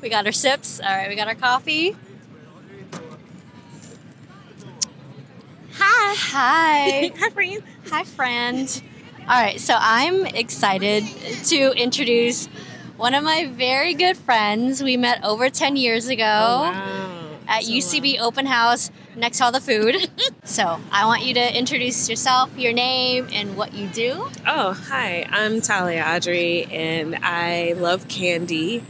We got our sips. All right, we got our coffee. Hi. Hi, friend. Hi, friend. All right, so I'm excited to introduce one of my very good friends. We met over 10 years ago at UCB Open House next to all the food. So I want you to introduce yourself, your name, and what you do. Oh, hi. I'm Táhlia Audrí, and I love candy.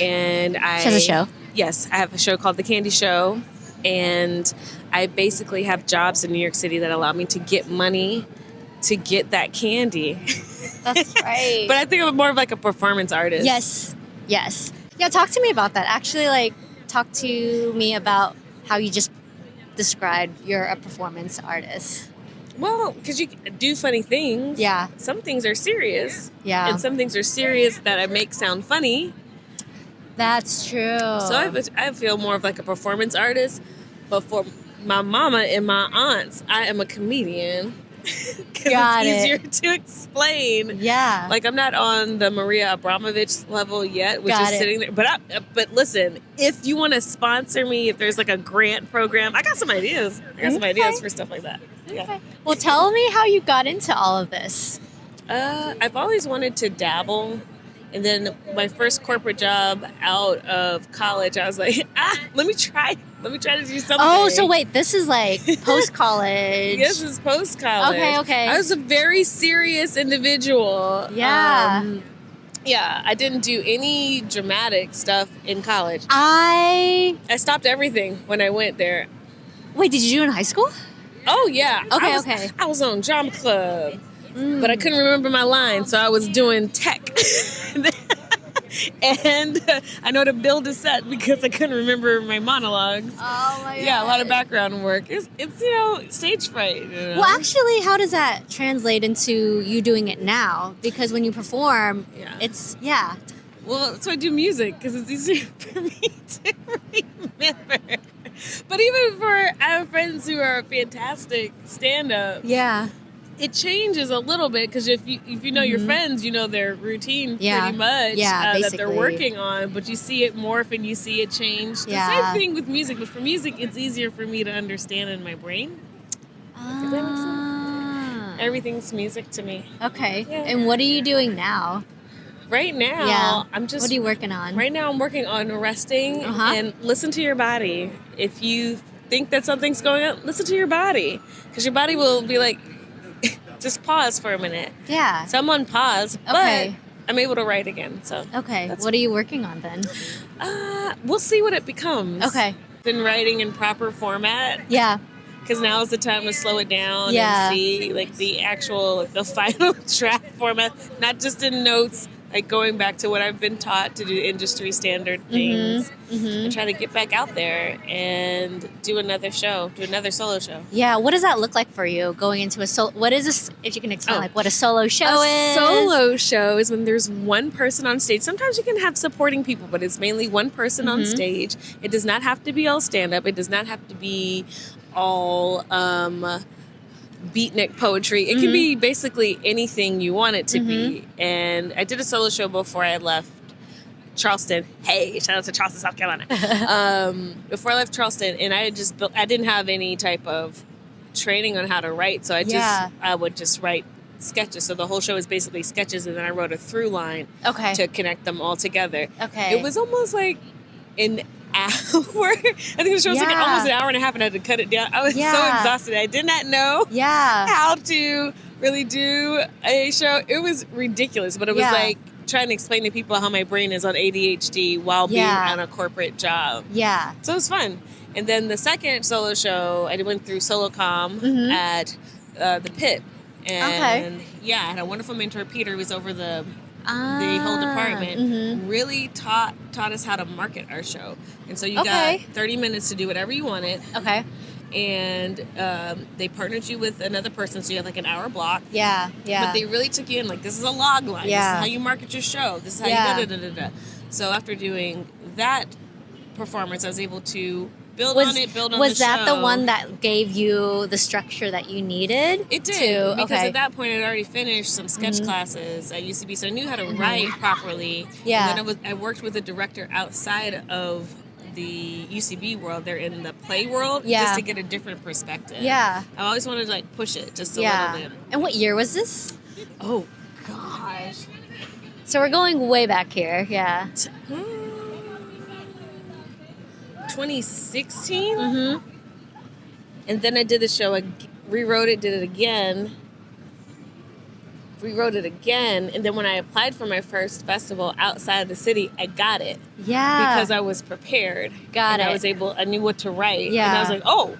And I She has a show. Yes, I have a show called The Candy Show, and I basically have jobs in New York City that allow me to get money to get that candy. That's right. But I think I'm more of like a performance artist. Yes. Yeah, talk to me about that. Actually, talk to me about how you just described you're a performance artist. Well, because you do funny things. Yeah. Some things are serious. Yeah. And some things are serious that I make sound funny. That's true. So I feel more of like a performance artist. But for my mama and my aunts, I am a comedian. Because it's easier to explain. Yeah. Like, I'm not on the Maria Abramovich level yet, which Got is it. sitting there. But listen, if you want to sponsor me, if there's like a grant program, I got some ideas. Ideas for stuff like that. Yeah. Okay. Well, tell me how you got into all of this. I've always wanted to dabble. And then my first corporate job out of college, I was like, let me try to do something. Oh, so wait, this is like post-college. Yes, it's post-college. Okay. I was a very serious individual. Yeah. Yeah, I didn't do any dramatic stuff in college. I stopped everything when I went there. Wait, did you do it in high school? Oh, yeah. Okay. I was on drama club. But I couldn't remember my line, so I was doing tech. And I know to build a set because I couldn't remember my monologues. Oh my god. Yeah, a lot of background work. It's stage fright. You know? Well, actually, how does that translate into you doing it now? Because when you perform, it's. Well, that's why I do music, because it's easier for me to remember. But even I have friends who are fantastic stand-ups. Yeah. It changes a little bit because if you know your friends, you know their routine pretty much that they're working on, but you see it morph and you see it change. The same thing with music, but for music, it's easier for me to understand in my brain. Does that make sense? Everything's music to me. Okay. Yeah. And what are you doing now? Right now, I'm just... What are you working on? Right now, I'm working on resting and listen to your body. If you think that something's going on, listen to your body. Because your body will be like... Just pause for a minute. Yeah. So I'm on pause, but I'm able to write again. So okay. What are you working on then? We'll see what it becomes. Okay. Been writing in proper format. Yeah. Because now is the time to slow it down and see the final draft format, not just in notes. Like going back to what I've been taught to do industry standard things and try to get back out there and do another solo show. Yeah, what does that look like for you going into a solo? What is this, if you can explain what a solo show is? A solo show is when there's one person on stage. Sometimes you can have supporting people, but it's mainly one person on stage. It does not have to be all stand-up. It does not have to be all... beatnik poetry. It can be basically anything you want it to be. And I did a solo show before I left Charleston. Hey, shout out to Charleston, South Carolina. Before I left Charleston, and I didn't have any type of training on how to write, so I would just write sketches. So the whole show is basically sketches, and then I wrote a through line to connect them all together. Okay. It was almost like an hour. I think the show was like almost an hour and a half, and I had to cut it down. I was so exhausted. I did not know how to really do a show. It was ridiculous, but it was like trying to explain to people how my brain is on ADHD while being on a corporate job. Yeah. So it was fun. And then the second solo show, I went through SoloCom at the Pit. And I had a wonderful mentor, Peter, who was over the whole department, really taught us how to market our show. And so you got 30 minutes to do whatever you wanted. Okay. And they partnered you with another person, so you had like an hour block. Yeah. But they really took you in, like, this is a log line. This is how you market your show. This is how you da-da-da-da-da. So after doing that performance, I was able to build on it, build on the show. Was that the one that gave you the structure that you needed? It did, because at that point I'd already finished some sketch classes at UCB, so I knew how to write properly. Yeah. And then I worked with a director outside of the UCB world. They're in the play world, just to get a different perspective. Yeah. I always wanted to like push it just a little bit. And what year was this? Oh, gosh. So we're going way back here. Yeah. 2016. And then I did the show. I rewrote it, did it again. Rewrote it again, and then when I applied for my first festival outside of the city, I got it. Yeah. Because I was prepared. Got it. I knew what to write. Yeah. And I was like, oh,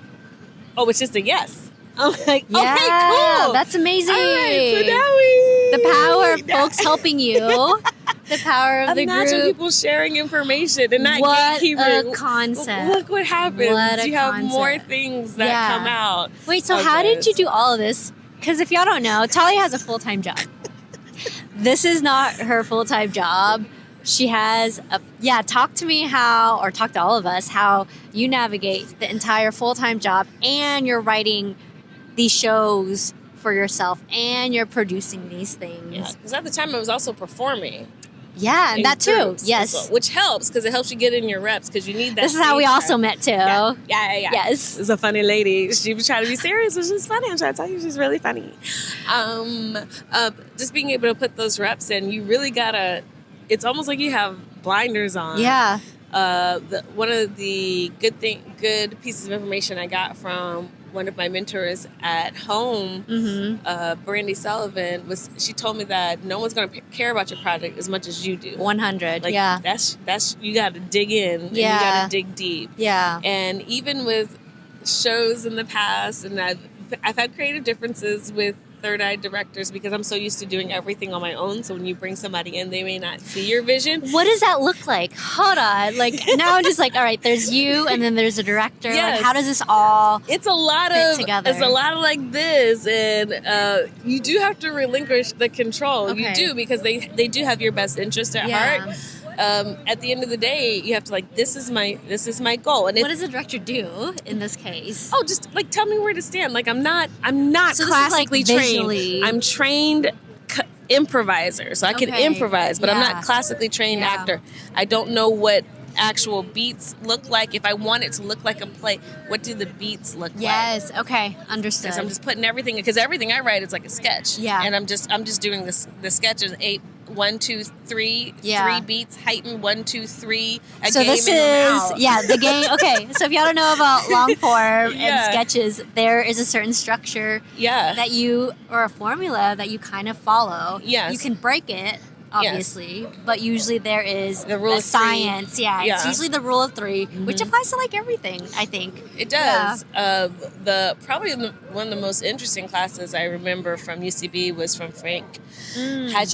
it's just a yes. I'm like, yeah, okay, cool. That's amazing. All right, so now the power of folks helping you. The power of the group. Imagine people sharing information and not gatekeeping. What a concept. Look what happens. You have concept. more things that come out. Wait, so how did you do all of this? Because if y'all don't know, Tahlia has a full-time job. This is not her full-time job. She has talk to all of us how you navigate the entire full-time job, and you're writing these shows for yourself, and you're producing these things. Yeah, because at the time I was also performing. Yeah, and that too. Yes. Also, which helps because it helps you get in your reps because you need that. This is how we also met too. Yeah. Yes. This is a funny lady. She was trying to be serious, but she's funny. I'm trying to tell you, she's really funny. Just being able to put those reps in, you really gotta. It's almost like you have blinders on. Yeah. One of the good pieces of information I got from one of my mentors at home, Brandy Sullivan, she told me that no one's going to care about your project as much as you do. 100, like, that's you got to dig in, and you got to dig deep. Yeah. And even with shows in the past, and I've had creative differences with third eye directors because I'm so used to doing everything on my own. So when you bring somebody in, they may not see your vision. What does that look like? Hold on. Like now I'm just like, all right, there's you and then there's a director. Yes. Like how does this all fit together? It's a lot of like this, and you do have to relinquish the control. Okay. You do, because they do have your best interest at heart. At the end of the day, you have to this is my goal. And what does the director do in this case? Oh, just tell me where to stand. I'm not so classically trained. Visually. I'm trained improviser, so I can improvise, but I'm not classically trained actor. I don't know what actual beats look like. If I want it to look like a play, what do the beats look like? Yes, okay, understood. Because I'm just putting everything, because everything I write is like a sketch. Yeah. And I'm just doing the sketches 1, 2, 3, 3 beats, heighten 1, 2, 3. So this is the game. Okay, so if y'all don't know about long form and sketches, there is a certain structure that you, or a formula that you kind of follow. Yes. You can break it, obviously, but usually there is the rule of science. Three. Yeah, it's usually the rule of 3, which applies to everything, I think. It does. Probably one of the most interesting classes I remember from UCB was from Frank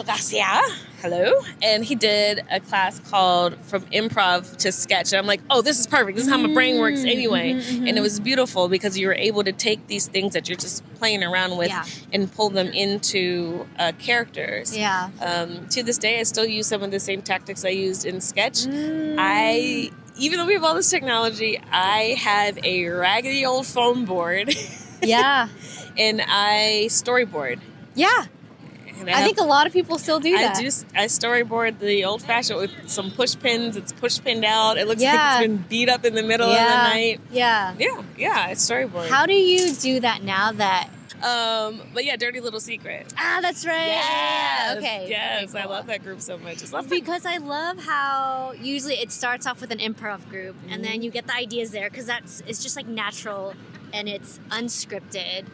Garcia. Hello. And he did a class called From Improv to Sketch. And I'm like, oh, this is perfect. This is how my brain works anyway. And it was beautiful because you were able to take these things that you're just playing around with and pull them into characters. Yeah. To this day, I still use some of the same tactics I used in sketch. Even though we have all this technology, I have a raggedy old foam board. Yeah. And I storyboard. Yeah. I think a lot of people still do that. I storyboard the old-fashioned with some push pins. It's push-pinned out. It looks like it's been beat up in the middle of the night. Yeah. Yeah, it's storyboard. How do you do that now that... But Dirty Little Secret. Ah, that's right. Yes. Okay. Yes, cool. I love that group so much. Because I love how usually it starts off with an improv group and then you get the ideas there because it's just natural and it's unscripted.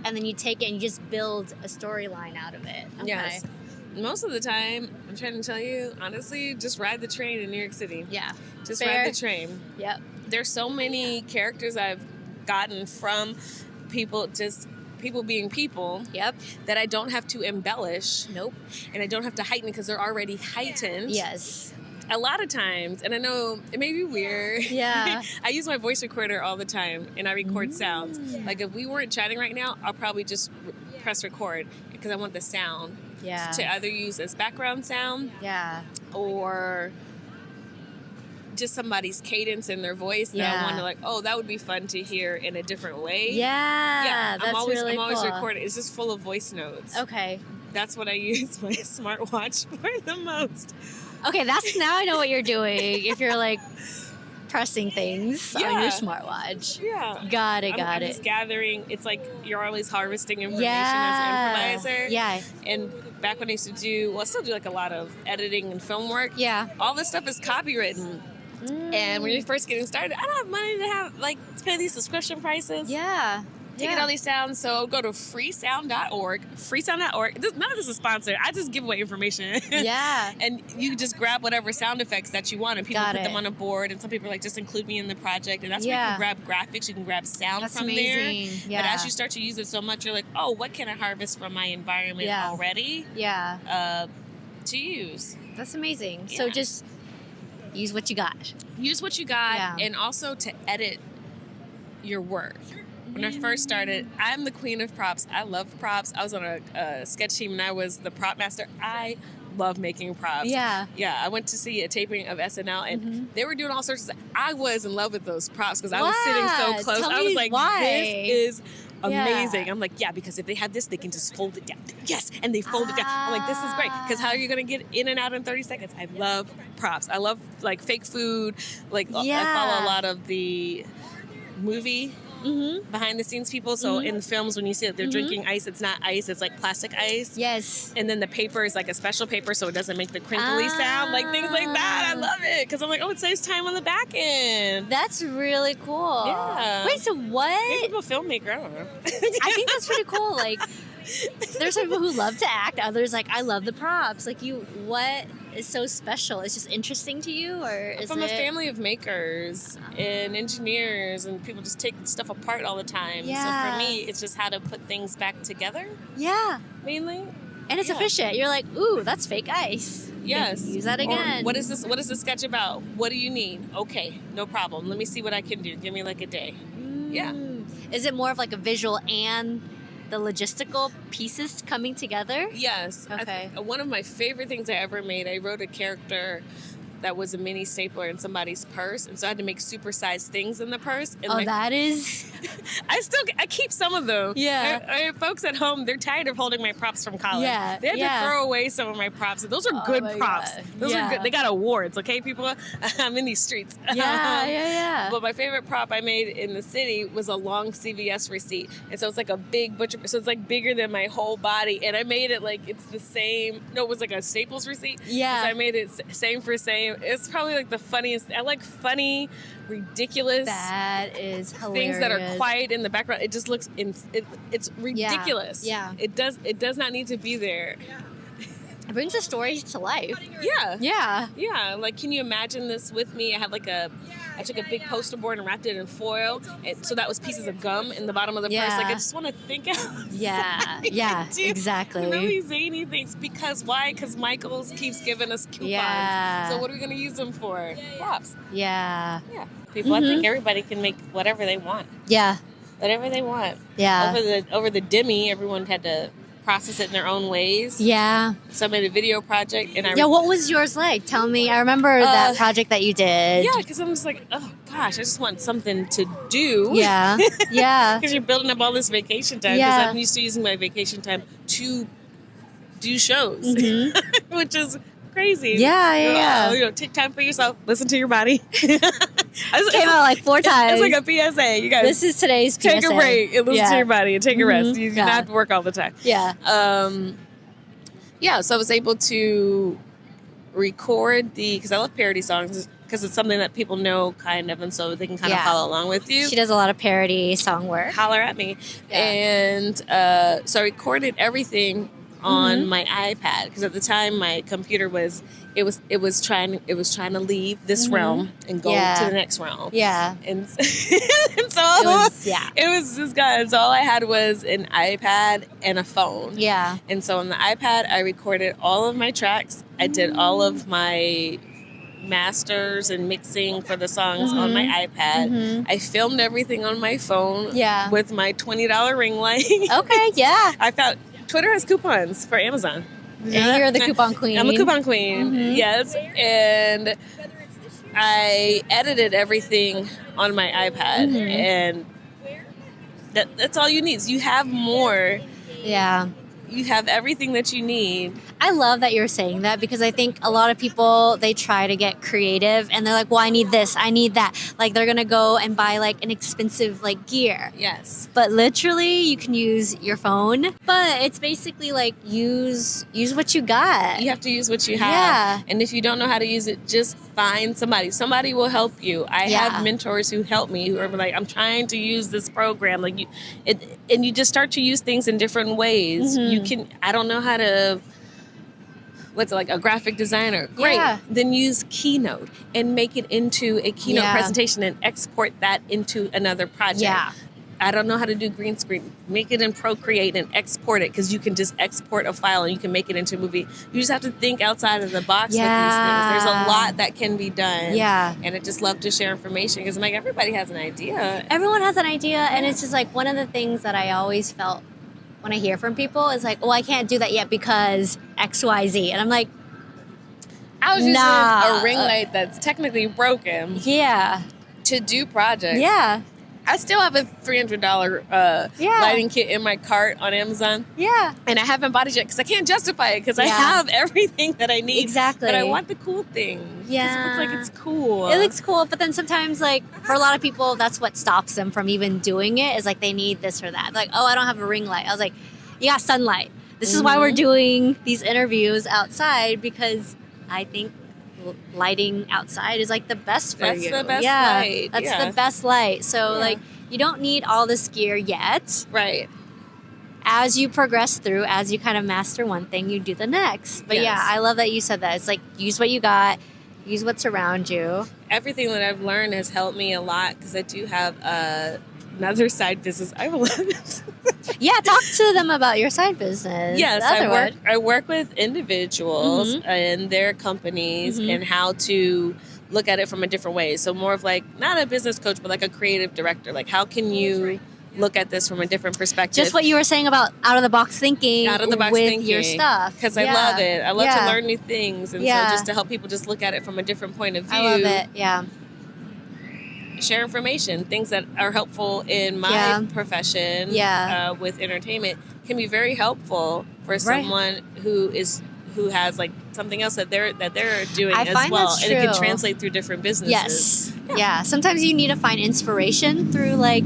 And then you take it and you just build a storyline out of it. Okay. Yes. Most of the time, I'm trying to tell you, honestly, just ride the train in New York City. Yeah. Just ride the train. Yep. There's so many characters I've gotten from people being people. Yep. That I don't have to embellish. Nope. And I don't have to heighten because they're already heightened. Yes. A lot of times, and I know it may be weird. Yeah. I use my voice recorder all the time, and I record sounds. If we weren't chatting right now, I'll probably just press record because I want the sound to either use as background sound. Yeah. Or just somebody's cadence in their voice that I want to like, oh, that would be fun to hear in a different way. Yeah, that's I'm always cool. recording. It's just full of voice notes. Okay. That's what I use my smartwatch for the most. Okay, now I know what you're doing. If you're like pressing things on your smartwatch. Yeah. Got it. I'm just gathering. It's like you're always harvesting information as an improviser. Yeah. And back when I used to do, I still do like a lot of editing and film work. Yeah. All this stuff is copywritten. And when you're first getting started, I don't have money to pay these subscription prices. Yeah. To get all these sounds, so go to freesound.org. Freesound.org. None of this is sponsored. I just give away information. Yeah. And you just grab whatever sound effects that you want, and people put them on a board. And some people are like, just include me in the project. And that's where you can grab graphics, you can grab sound from amazing. there. But as you start to use it so much, you're like, oh, what can I harvest from my environment already? Yeah. To use. That's amazing. Yeah. So just use what you got. Use what you got, and also to edit your work. When I first started, I'm the queen of props. I love props. I was on a sketch team and I was the prop master. I love making props. Yeah. Yeah, I went to see a taping of SNL and they were doing all sorts of stuff. I was in love with those props because I was sitting so close. I was like, this is amazing. I'm like, yeah, because if they have this, they can just fold it down. Yes, and they fold it down. I'm like, this is great. Because how are you going to get in and out in 30 seconds? I love props. I love like fake food. Like I follow a lot of the movie behind the scenes people. So in the films, when you see that they're drinking ice, it's not ice, it's like plastic ice. Yes. And then the paper is like a special paper so it doesn't make the crinkly sound, like things like that. I love it because I'm like, oh, it saves time on the back end. That's really cool. Yeah. Wait, so what? Maybe I'm a filmmaker, I don't know. I think that's pretty cool. Like, there's some people who love to act, others like, I love the props. Like, what is so special? It's just interesting to you, or is I'm from a family of makers and engineers, and people just take stuff apart all the time. Yeah. So for me, it's just how to put things back together. Yeah. Mainly. And it's efficient. You're like, ooh, that's fake ice. Yes. Use that again. Or what is this? What is the sketch about? What do you need? Okay, no problem. Let me see what I can do. Give me like a day. Yeah. Is it more of like a visual and the logistical pieces coming together? Yes. Okay. One of my favorite things I ever made, I wrote a character that was a mini stapler in somebody's purse, and so I had to make supersized things in the purse. And that is... I keep some of them. Yeah. I have folks at home, they're tired of holding my props from college. Yeah. They had to throw away some of my props. Those are good props. God. Those are good. They got awards, okay, people? I'm in these streets. Yeah. But my favorite prop I made in the city was a long CVS receipt. And so it's like a big butcher, so it's like bigger than my whole body. And I made it like it's the same. No, it was like a Staples receipt. Yeah. So I made it same for same. It's probably like the funniest. I like funny, ridiculous. That is hilarious. Things that are quiet in the background. It just looks. It's ridiculous. Yeah. It does not need to be there. It brings the story to life. Yeah. Like, can you imagine this with me? I took a big poster board and wrapped it in foil, and so that was pieces of gum in the bottom of the purse. Like, I just want to think out. Yeah, exactly. Really zany things. Because why? Because Michaels keeps giving us coupons. Yeah. So what are we going to use them for? Props. Yeah. People, I think everybody can make whatever they want. Yeah. Whatever they want. Yeah. Over the Demi, everyone had to process it in their own ways. Yeah. So I made a video project, and what was yours like? Tell me. I remember that project that you did. Yeah, because I'm just like, oh gosh, I just want something to do. Yeah. Because you're building up all this vacation time. Because I'm used to using my vacation time to do shows, which is crazy. Yeah. Take time for yourself. Listen to your body. Came out like 4 times. It's like a PSA. You guys. This is today's PSA. Take a break and listen to your body and take a rest. You do not have to work all the time. Yeah. So I was able to record because I love parody songs because it's something that people know kind of, and so they can kind of follow along with you. She does a lot of parody song work. Holler at me. Yeah. And so I recorded everything on my iPad because at the time my computer was trying to leave this realm and go to the next realm. Yeah. And so it was just gone. So all I had was an iPad and a phone. Yeah. And so on the iPad I recorded all of my tracks. I did all of my masters and mixing for the songs on my iPad. I filmed everything on my phone with my $20 ring light. Okay, yeah. I found Twitter has coupons for Amazon. And you're the coupon queen. I'm a coupon queen, yes. And I edited everything on my iPad, and that's all you need. So you have more. Yeah. You have everything that you need. I love that you're saying that, because I think a lot of people, they try to get creative and they're like, well, I need this, I need that. Like, they're going to go and buy like an expensive like gear. Yes. But literally you can use your phone, but it's basically like use what you got. You have to use what you have. Yeah. And if you don't know how to use it, just find somebody. Somebody will help you. I have mentors who help me, who are like, I'm trying to use this program. Like and you just start to use things in different ways. I don't know how to, what's it, like a graphic designer? Great. Yeah. Then use Keynote and make it into a Keynote presentation and export that into another project. Yeah. I don't know how to do green screen. Make it in Procreate and export it, because you can just export a file and you can make it into a movie. You just have to think outside of the box with these things. There's a lot that can be done. Yeah. And I just love to share information, because I'm like, everybody has an idea. Everyone has an idea, and it's just like one of the things that I always felt when I hear from people is like, oh, I can't do that yet because X, Y, Z. And I'm like, I was using a ring light that's technically broken. Yeah. To do projects. Yeah. I still have a $300 lighting kit in my cart on Amazon. Yeah. And I haven't bought it yet because I can't justify it, because I have everything that I need. Exactly. But I want the cool thing. Yeah. It looks like it's cool. It looks cool, but then sometimes, like, for a lot of people, that's what stops them from even doing it, is like they need this or that. Like, oh, I don't have a ring light. I was like, you got sunlight. This is why we're doing these interviews outside, because I think lighting outside is like the best for you. That's the best light. That's the best light. So like, you don't need all this gear yet. Right. As you progress through, as you kind of master one thing, you do the next. But yeah, I love that you said that. It's like, use what you got, use what's around you. Everything that I've learned has helped me a lot, because I do have another side business. I love it. Yeah, talk to them about your side business. Yes, I work with individuals and their companies and how to look at it from a different way. So more of like, not a business coach, but like a creative director. Like, how can you look at this from a different perspective? Just what you were saying about out-of-the-box thinking with your stuff. Because I love it. I love to learn new things. And so just to help people just look at it from a different point of view. I love it, yeah. Share information, things that are helpful in my profession with entertainment can be very helpful for someone who has like something else that they're doing as well, and it can translate through different businesses. Yes, sometimes you need to find inspiration through like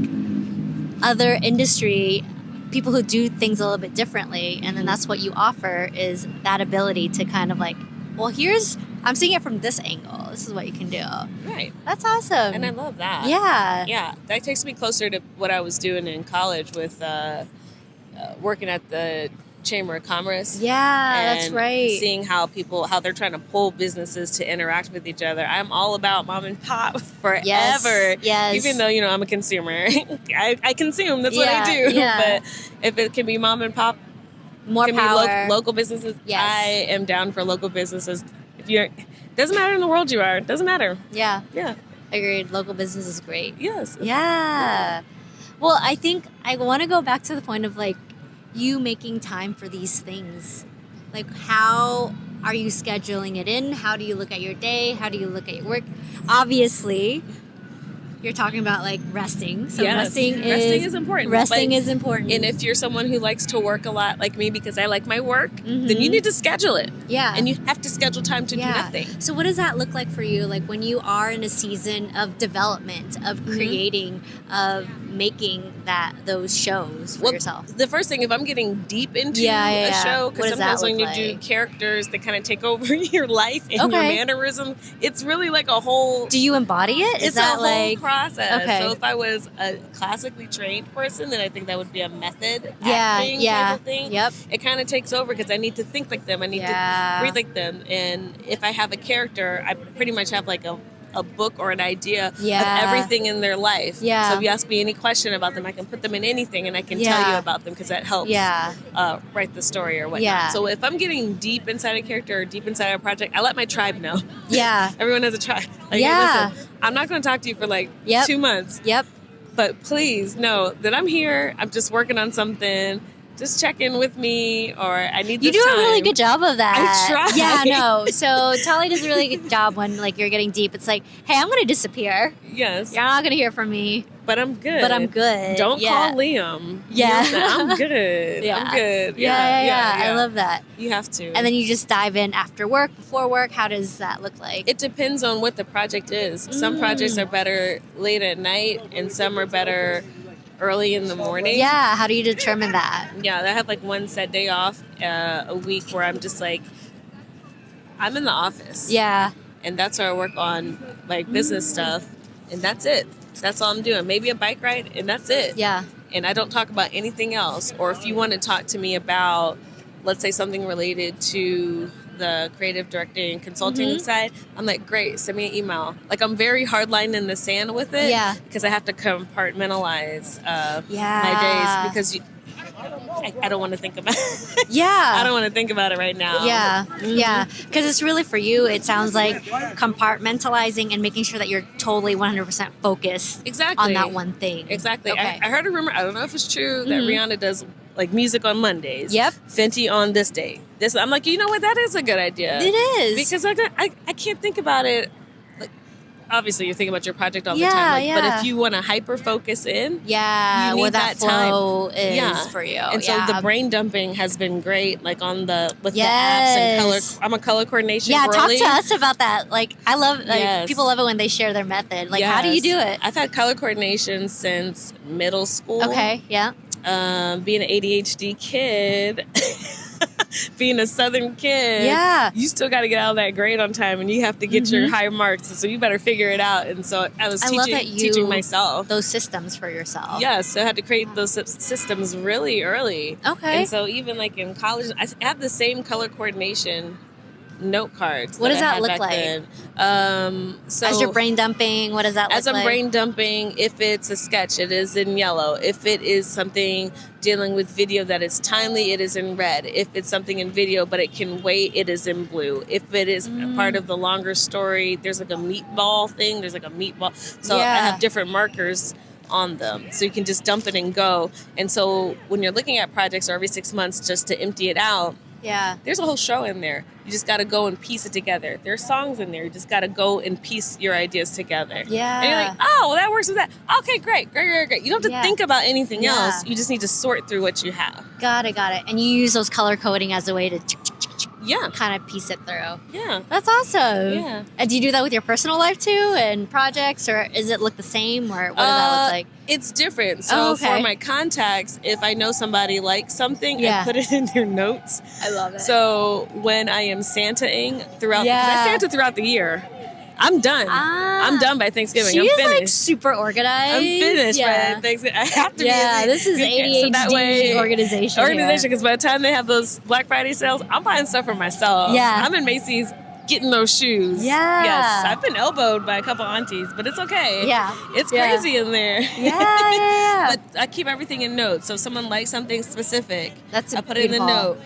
other industry people who do things a little bit differently, and then that's what you offer, is that ability to kind of like, well, I'm seeing it from this angle. This is what you can do. Right. That's awesome. And I love that. Yeah. Yeah. That takes me closer to what I was doing in college with working at the Chamber of Commerce. Yeah, that's right. Seeing how they're trying to pull businesses to interact with each other. I'm all about mom and pop forever. Yes. Even though, I'm a consumer. I consume. That's what I do. Yeah. But if it can be mom and pop, more power. Local businesses. Yes. I am down for local businesses. Doesn't matter in the world you are. Doesn't matter. Yeah. Yeah. Agreed. Local business is great. Yes. Yeah. Well, I think I want to go back to the point of like you making time for these things. Like, how are you scheduling it in? How do you look at your day? How do you look at your work? Obviously, you're talking about like resting. So resting is important. Resting is important. And if you're someone who likes to work a lot like me, because I like my work, then you need to schedule it. Yeah. And you have to schedule time to do nothing. So what does that look like for you? Like when you are in a season of development, of creating, of making those shows for yourself? The first thing, if I'm getting deep into a show, because sometimes when you do characters that kind of take over your life and your mannerism, it's really like a whole... Do you embody it? It's a whole process. Okay. So if I was a classically trained person, then I think that would be a method acting type of thing. Yep. It kind of takes over because I need to think like them. I need to breathe like them. And if I have a character, I pretty much have like a book or an idea of everything in their life. Yeah. So if you ask me any question about them, I can put them in anything and I can tell you about them, because that helps write the story or whatnot. Yeah. So if I'm getting deep inside a character or deep inside a project, I let my tribe know. Yeah. Everyone has a tribe. Like, hey, listen, I'm not going to talk to you for like 2 months. Yep. But please know that I'm here. I'm just working on something. just check in with me, or I need this You do time. a really good job of that. I try. Yeah, no. So Tahlia does a really good job when like you're getting deep. It's like, hey, I'm going to disappear. Yes. You're not going to hear from me. But I'm good. Don't Don't call Liam. Yeah. I'm good. Yeah. I'm good. Yeah. I love that. You have to. And then you just dive in after work, before work. How does that look like? It depends on what the project is. Some projects are better late at night, and some are better early in the morning. Yeah. How do you determine that? Yeah, I have like one set day off a week where I'm just like, I'm in the office. Yeah. And that's where I work on like business stuff, and that's it. That's all I'm doing. Maybe a bike ride, and that's it. Yeah. And I don't talk about anything else. Or if you want to talk to me about, let's say, something related to the creative directing and consulting side, I'm like, great, send me an email. Like, I'm very hard line in the sand with it. Yeah. Because I have to compartmentalize my days, because I don't want to think about it. Yeah. I don't want to think about it right now. Yeah. Yeah. Because it's really for you, it sounds like compartmentalizing and making sure that you're totally 100% focused on that one thing. Exactly. Okay. I heard a rumor, I don't know if it's true, that Rihanna does like music on Mondays. Yep. Fenty on this day. I'm like, you know what? That is a good idea. It is. Because I can't think about it. Like, obviously, you're thinking about your project all the Yeah, time. yeah. But if you want to hyper focus in, Yeah, you need where that flow time. is for you. And so the brain dumping has been great, like with the apps Yes. and color. I'm a color coordination Yeah, girly. talk to us about that. Like, I love, like, Yes. people love it when they share their method. Like, how do you do it? I've had color coordination since middle school. Okay, yeah. Being an ADHD kid, being a Southern kid, Yeah. you still got to get out of that grade on time, and you have to get your high marks. So you better figure it out. And so I was love that you- teaching myself Those systems for yourself. Yes, so I had to create those systems really early. Okay. And so even like in college, I have the same color coordination note cards. What does I that had look back like? then. So As you're brain dumping, what does that look as like? I'm brain dumping, if it's a sketch, it is in yellow. If it is something dealing with video that is timely, it is in red. If it's something in video but it can wait, it is in blue. If it is part of the longer story, there's like a meatball thing. There's like a meatball. So I have different markers on them, so you can just dump it and go. And so when you're looking at projects, or every 6 months, just to empty it out, there's a whole show in there. You just got to go and piece it together. There's songs in there. You just got to go and piece your ideas together. Yeah. And you're like, oh, well, that works with that. Okay, great. You don't have to think about anything else. You just need to sort through what you have. Got it. And you use those color coding as a way to kind of piece it through. Yeah. That's awesome. Yeah. And do you do that with your personal life too, and projects, or does it look the same, or what does that look like? It's different. So for my contacts, if I know somebody likes something, I put it in their notes. I love it. So when I am Santaing throughout, because I Santa throughout the year, I'm done. I'm done by Thanksgiving. She I'm is finished. like super organized. I'm finished by Thanksgiving. I have to be. This is ADHD so that way, organization. Because by the time they have those Black Friday sales, I'm buying stuff for myself. Yeah. I'm in Macy's getting those shoes. Yeah. Yes. I've been elbowed by a couple aunties, but it's okay. Yeah. It's crazy in there. Yeah. But I keep everything in notes. So if someone likes something specific, I put it in the beautiful. note.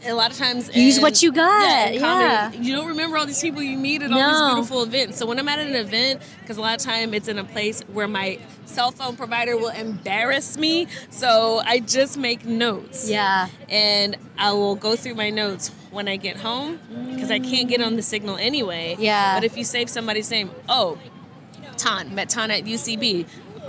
A lot of times use what you got. In comedy, you don't remember all these people you meet at all these beautiful events. So when I'm at an event, because a lot of time it's in a place where my cell phone provider will embarrass me, so I just make notes. Yeah. And I will go through my notes when I get home, because I can't get on the signal anyway. Yeah. But if you save somebody's name, Tawn, met Tawn at UCB,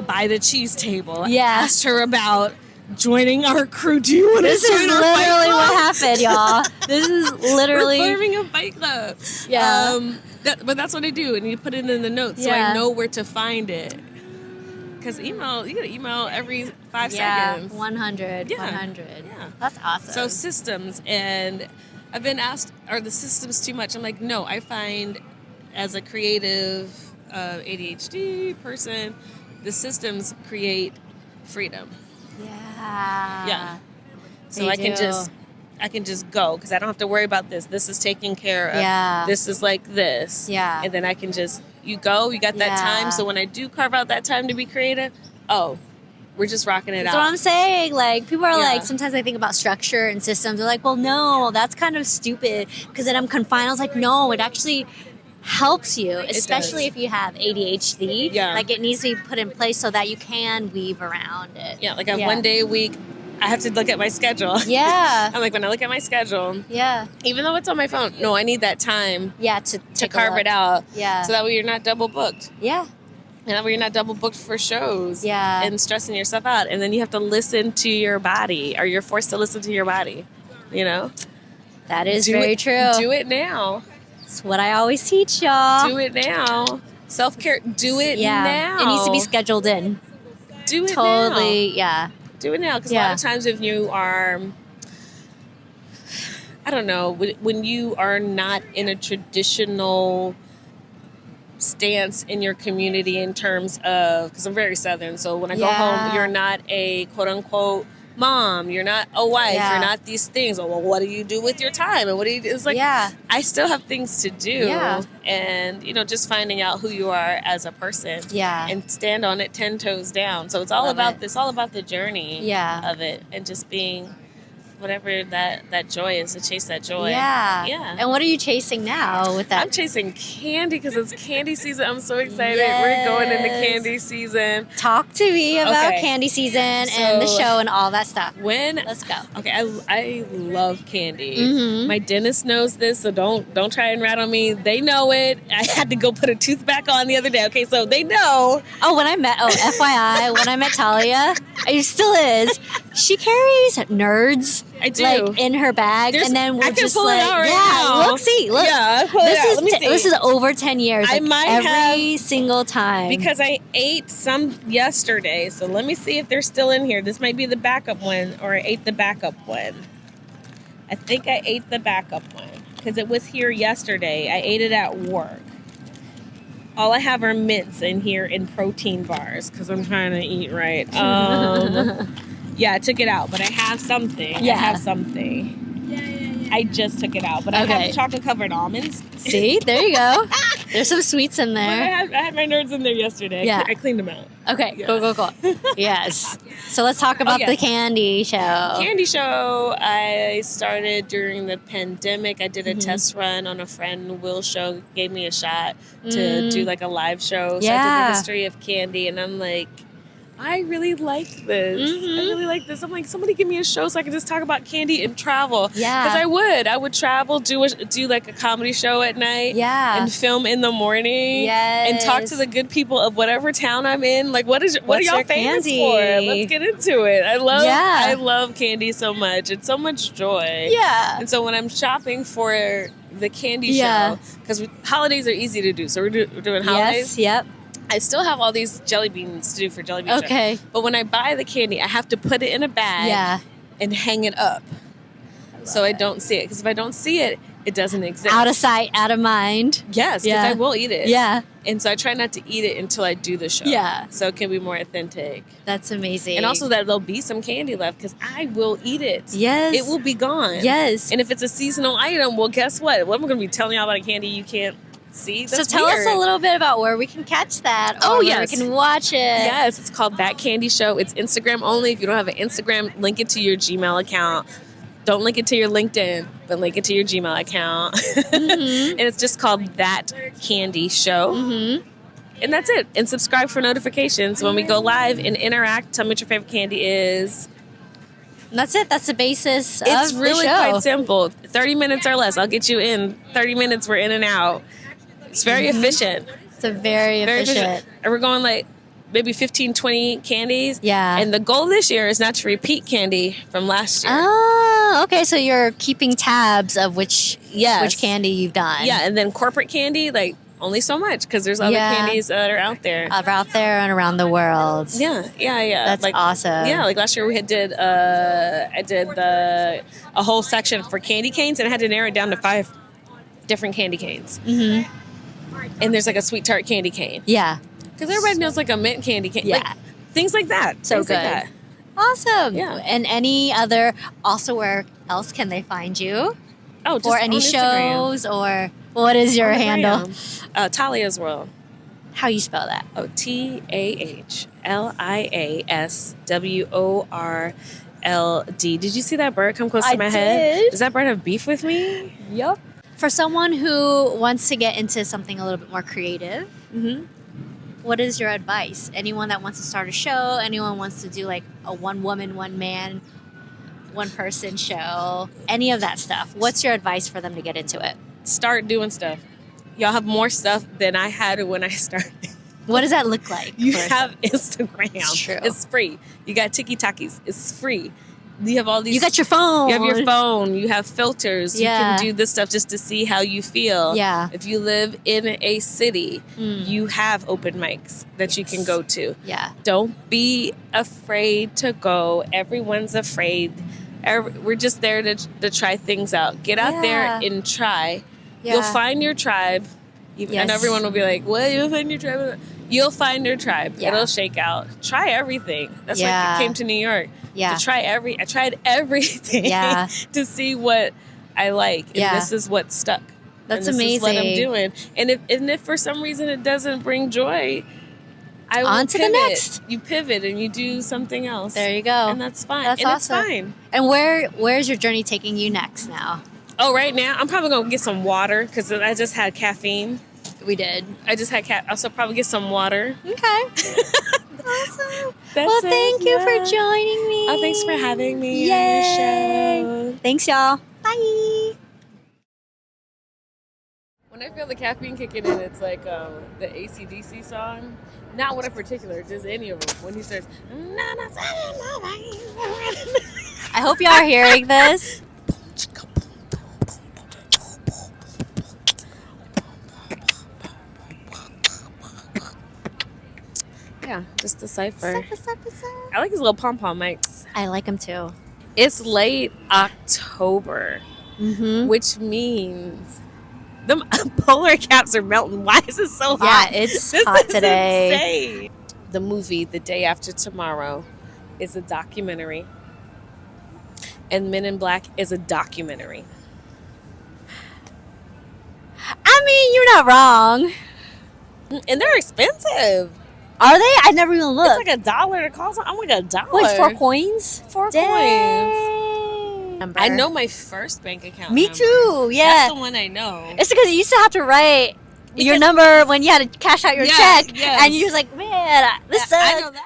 by the cheese table. Yeah. Asked her about joining our crew. Do you want to This is join our literally fight club? what happened, y'all. This is literally. We're forming a fight club. Yeah. But that's what I do, and you put it in the notes so I know where to find it. Because you got to email every 5 seconds. 100. Yeah. 100. Yeah. That's awesome. So systems, and I've been asked, are the systems too much? I'm like, no, I find as a creative ADHD person, the systems create freedom. Yeah. So I can just go, because I don't have to worry about this. This is taken care of. Yeah. This is like this. Yeah. And then I can just, you got that time. So when I do carve out that time to be creative, we're just rocking it That's out. what I'm saying. Like, people are like, sometimes I think about structure and systems. They're like, well, no, that's kind of stupid, because then I'm confined. I was like, no, it actually helps you, especially if you have ADHD. Yeah. Like, it needs to be put in place so that you can weave around it. Yeah, like I have one day a week, I have to look at my schedule. Yeah. I'm like, when I look at my schedule, even though it's on my phone, no, I need that time. To carve it out. Yeah. So that way you're not double booked. Yeah. And that way you're not double booked for shows. Yeah. And stressing yourself out. And then you have to listen to your body, or you're forced to listen to your body. You know? That is very true. Do it now. That's what I always teach y'all. Do it now. Self-care, do it now. It needs to be scheduled in. Do it totally, now. Do it now. Because a lot of times if you are, I don't know, when you are not in a traditional stance in your community in terms of, because I'm very Southern, so when I go home, you're not a quote-unquote mom, you're not a wife, you're not these things. Oh, well, what do you do with your time? And what do you do? It's like, I still have things to do. And, you know, just finding out who you are as a person. And stand on it 10 toes down. So it's all about this, all about the journey of it, and just being whatever that joy is, to chase that joy. And what are you chasing now with that? I'm chasing candy because it's candy season. I'm so excited. We're going into candy season. Talk to me about candy season and the show and all that stuff. Let's go. Okay, I love candy. My dentist knows this, so don't try and rat on me. They know it. I had to go put a tooth back on the other day. Okay, so they know. FYI, when I met Tahlia, it still is, she carries Nerds. I do. Like in her bag, and then we're just pull like, it out right now. Look. This is over 10 years. I like might every single time, because I ate some yesterday. So let me see if they're still in here. This might be the backup one, or I ate the backup one. I think I ate the backup one because it was here yesterday. I ate it at work. All I have are mints in here and protein bars because I'm trying to eat right. Yeah, I took it out, but I have something. I have something. I just took it out, but I have chocolate-covered almonds. See? There you go. There's some sweets in there. I had my Nerds in there yesterday. I cleaned them out. Okay, cool. Yes. So let's talk about the candy show. Candy show, I started during the pandemic. I did a test run on a friend. Will Show gave me a shot to do like a live show. So I did the history of candy, and I'm like, I really like this. I really like this. I'm like, somebody give me a show so I can just talk about candy and travel. Because I would travel, do like a comedy show at night. And film in the morning. And talk to the good people of whatever town I'm in. Like, what are y'all famous for? Let's get into it. I love candy so much. It's so much joy. And so when I'm shopping for the candy show, because holidays are easy to do. So we're doing holidays. I still have all these jelly beans to do for jelly bean show. But when I buy the candy, I have to put it in a bag and hang it up so I don't see it. Because if I don't see it, it doesn't exist. Out of sight, out of mind. Yes, because I will eat it. Yeah. And so I try not to eat it until I do the show. Yeah. So it can be more authentic. That's amazing. And also that there'll be some candy left because I will eat it. Yes. It will be gone. Yes. And if it's a seasonal item, well, guess what? What am I going to be telling y'all about a candy you can't see? That's so tell weird. us a little bit about where we can catch that. Where we can watch it. Yes, it's called That Candy Show. It's Instagram only. If you don't have an Instagram, link it to your Gmail account. Don't link it to your LinkedIn, but link it to your Gmail account. And it's just called That Candy Show. And that's it. And subscribe for notifications when we go live and interact. Tell me what your favorite candy is. And that's it. That's the basis of the show. It's really quite simple. 30 minutes or less. I'll get you in. 30 minutes, we're in and out. It's very efficient. It's a very efficient. And we're going like maybe 15, 20 candies. Yeah. And the goal this year is not to repeat candy from last year. Oh, okay. So you're keeping tabs of which candy you've done. Yeah. And then corporate candy, like only so much because there's other candies that are out there. Out there and around the world. Yeah. That's like, awesome. Yeah. Like last year we did a whole section for candy canes, and I had to narrow it down to 5 different candy canes. And there's like a sweet tart candy cane. Yeah. Because everybody knows like a mint candy cane. Yeah. Like, things like that. So things good. Like that. Awesome. Yeah. And any other, also where else can they find you? Oh, just or any shows or what is your handle? Tahlia's World. How you spell that? Oh, TAHLIASWORLD. Did you see that bird come close to my head? Does that bird have beef with me? Yep. For someone who wants to get into something a little bit more creative, what is your advice? Anyone that wants to start a show, anyone wants to do like a one woman, one man, one-person show, any of that stuff. What's your advice for them to get into it? Start doing stuff. Y'all have more stuff than I had when I started. What does that look like? You have Instagram. It's true. It's free. You got TikTokies. It's free. You have all these. You got your phone. You have your phone. You have filters. Yeah. You can do this stuff just to see how you feel. Yeah. If you live in a city, you have open mics that you can go to. Yeah. Don't be afraid to go. Everyone's afraid. We're just there to try things out. Get out there and try. Yeah. You'll find your tribe. And everyone will be like, well, you'll find your tribe. You'll find your tribe. Yeah. It'll shake out. Try everything. That's why I came to New York. Yeah. I tried everything to see what I like. And this is what stuck. That's and this amazing. is what I'm doing. And if for some reason it doesn't bring joy, I will on to pivot. the next. You pivot and you do something else. There you go. And that's fine. That's awesome. It's fine. And where's your journey taking you next now? Oh, right now I'm probably gonna get some water because I just had caffeine. We did. I just had also probably get some water. Okay. Awesome. Well, thank you for joining me. Oh, thanks for having me Yay. on your show. Thanks, y'all. Bye. When I feel the caffeine kicking in, it's like the AC/DC song. Not one in particular, just any of them. When he starts, I hope y'all are hearing this. Yeah, just a cipher. I like his little pom-pom mics. I like them too. It's late October, which means the polar caps are melting. Why is it so hot? Yeah, it's hot today. Insane. The movie The Day After Tomorrow is a documentary, and Men in Black is a documentary. I mean, you're not wrong. And they're expensive. Are they? I never even looked. It's like $1 to call something. I'm like $1. Wait, 4 coins? 4 Dang. coins. I know my first bank account Me number. too, yeah. That's the one I know. It's because you used to have to write your number when you had to cash out your check. Yes. And you're just like, man, this sucks. I know that.